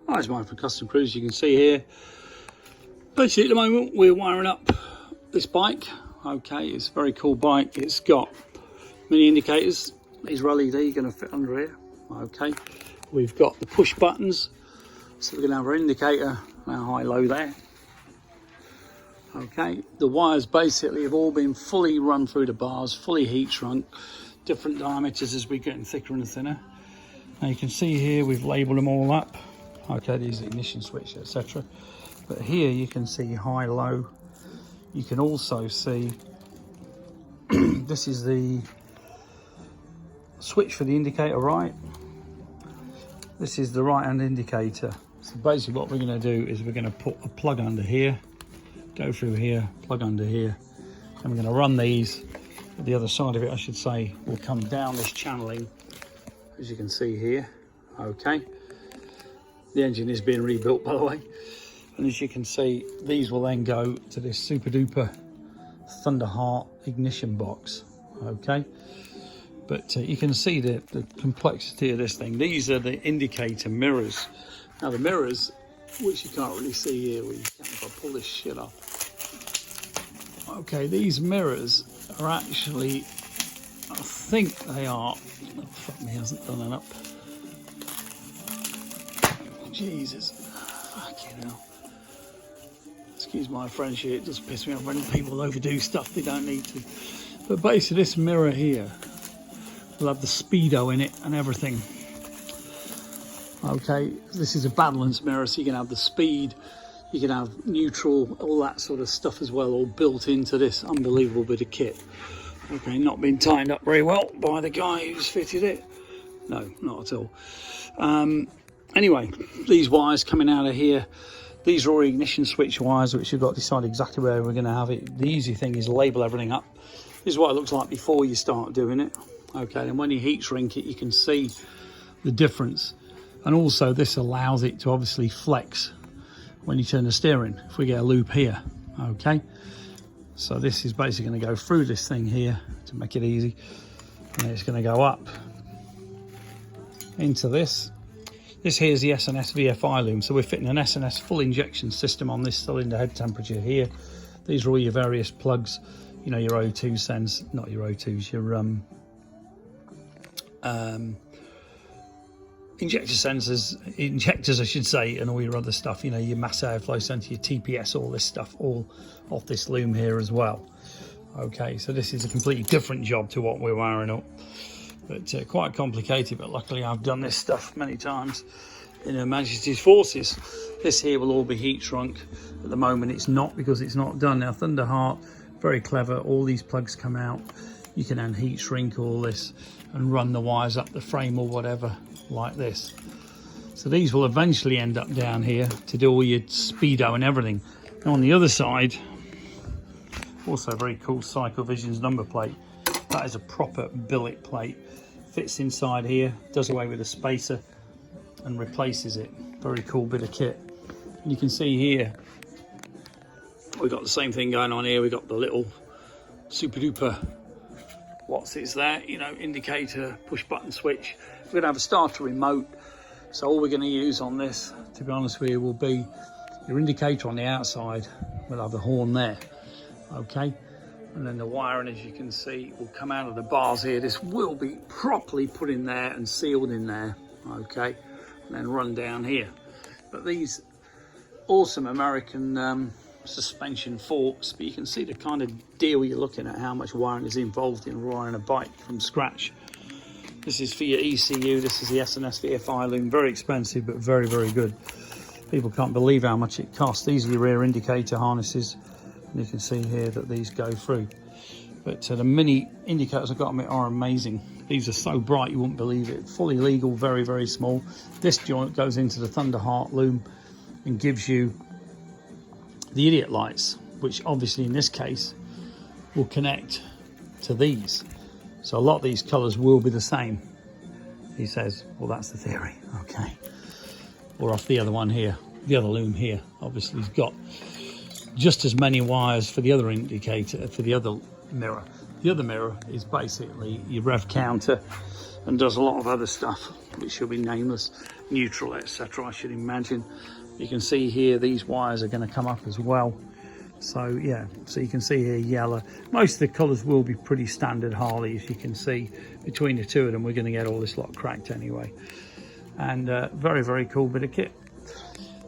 Hi, it's Mike from Custom Cruise. You can see here, basically at the moment we're wiring up this bike. Okay, it's a very cool bike. It's got many indicators. These are LED, you're going to fit under here. Okay, we've got the push buttons, so we're going to have our indicator now high low there. Okay, the wires basically have all been fully run through the bars, fully heat shrunk, different diameters as we're getting thicker and thinner. Now you can see here we've labelled them all up. Okay, these ignition switch, etc. But here you can see high, low. You can also see this is the switch for the indicator right. This is the right hand indicator. So basically what we're going to do is we're going to put a plug under here, go through here, plug under here, and we're going to run these. The other side of it, I should say, will come down this channeling, as you can see here. Okay. The engine is being rebuilt, by the way, and as you can see, these will then go to this super duper Thunderheart ignition box. Okay, but you can see the complexity of this thing. These are the indicator mirrors. Now the mirrors, which you can't really see here, if I pull this shit up. Okay, these mirrors are actually, I think they are, oh, fuck me, hasn't done that up. Jesus, fucking hell. Excuse my French here, it does piss me off when people overdo stuff they don't need to. But basically this mirror here will have the speedo in it and everything. Okay, this is a Badlands Mirror, so you can have the speed, you can have neutral, all that sort of stuff as well, all built into this unbelievable bit of kit. Okay, not been tied up very well by the guy who's fitted it. No, not at all. Anyway, these wires coming out of here, these are all ignition switch wires, which you've got to decide exactly where we're going to have it. The easy thing is label everything up. This is what it looks like before you start doing it. Okay, and when you heat shrink it, you can see the difference. And also this allows it to obviously flex when you turn the steering, if we get a loop here. Okay, so this is basically going to go through this thing here to make it easy. And it's going to go up into this. This here is the S&S VFI loom, so we're fitting an S&S full injection system on this cylinder head temperature here. These are all your various plugs, you know, your O2 sens, not your O2s, your injectors I should say, and all your other stuff, you know, your mass airflow sensor, your TPS, all this stuff, all off this loom here as well. Okay, so this is a completely different job to what we're wiring up. But quite complicated, but luckily I've done this stuff many times in Her Majesty's Forces. This here will all be heat shrunk. At the moment it's not, because it's not done. Now Thunderheart, very clever, all these plugs come out. You can then heat shrink all this and run the wires up the frame or whatever like this. So these will eventually end up down here to do all your speedo and everything. And on the other side, also a very cool Cycle Visions number plate. That is a proper billet plate. Fits inside here, does away with the spacer and replaces it. Very cool bit of kit. And you can see here, we've got the same thing going on here. We've got the little super duper, what's it there, you know, indicator, push button switch. We're going to have a starter remote. So all we're going to use on this, to be honest with you, will be your indicator on the outside. We'll have the horn there. Okay. And then the wiring, as you can see, will come out of the bars here. This will be properly put in there and sealed in there, okay, and then run down here. But these awesome American suspension forks, but you can see the kind of deal you're looking at, how much wiring is involved in wiring a bike from scratch. This is for your ECU. This is the S&S VFI loom, very expensive, but very, very good. People can't believe how much it costs. These are your rear indicator harnesses. And you can see here that these go through. But the mini indicators I've got on it are amazing. These are so bright you wouldn't believe it. Fully legal, very, very small. This joint goes into the Thunderheart loom and gives you the idiot lights, which obviously in this case will connect to these. So a lot of these colours will be the same. He says, well, that's the theory, okay. Or off the other one here, the other loom here, obviously has got just as many wires for the other indicator, for the other mirror. The other mirror is basically your rev counter and does a lot of other stuff, which should be nameless. neutral, etc. I should imagine. You can see here these wires are going to come up as well. So yeah, so you can see here yellow. Most of the colours will be pretty standard Harley, as you can see. Between the two of them, we're going to get all this lot cracked anyway. And very, very cool bit of kit.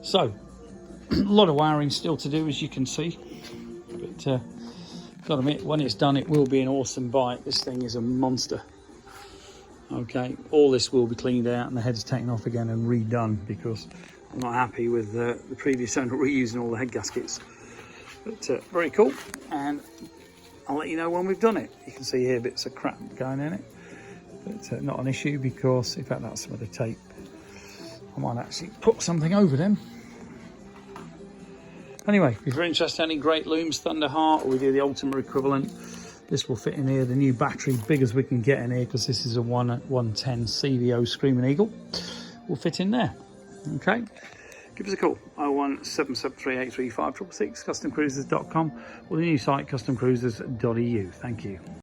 So a lot of wiring still to do, as you can see, but got to admit, when it's done, it will be an awesome bike. This thing is a monster. Okay, all this will be cleaned out and the head's taken off again and redone, because I'm not happy with the previous owner reusing all the head gaskets. But very cool, and I'll let you know when we've done it. You can see here bits of crap going in it, but not an issue, because in fact that's some of the tape. I might actually put something over them. Anyway, if you're interested in any great looms, Thunderheart, or we do the Ultima equivalent, this will fit in here. The new battery, big as we can get in here, because this is a 110 CVO Screaming Eagle, will fit in there. Okay, give us a call, 01773835666, customcruisers.com, or the new site, customcruisers.eu. Thank you.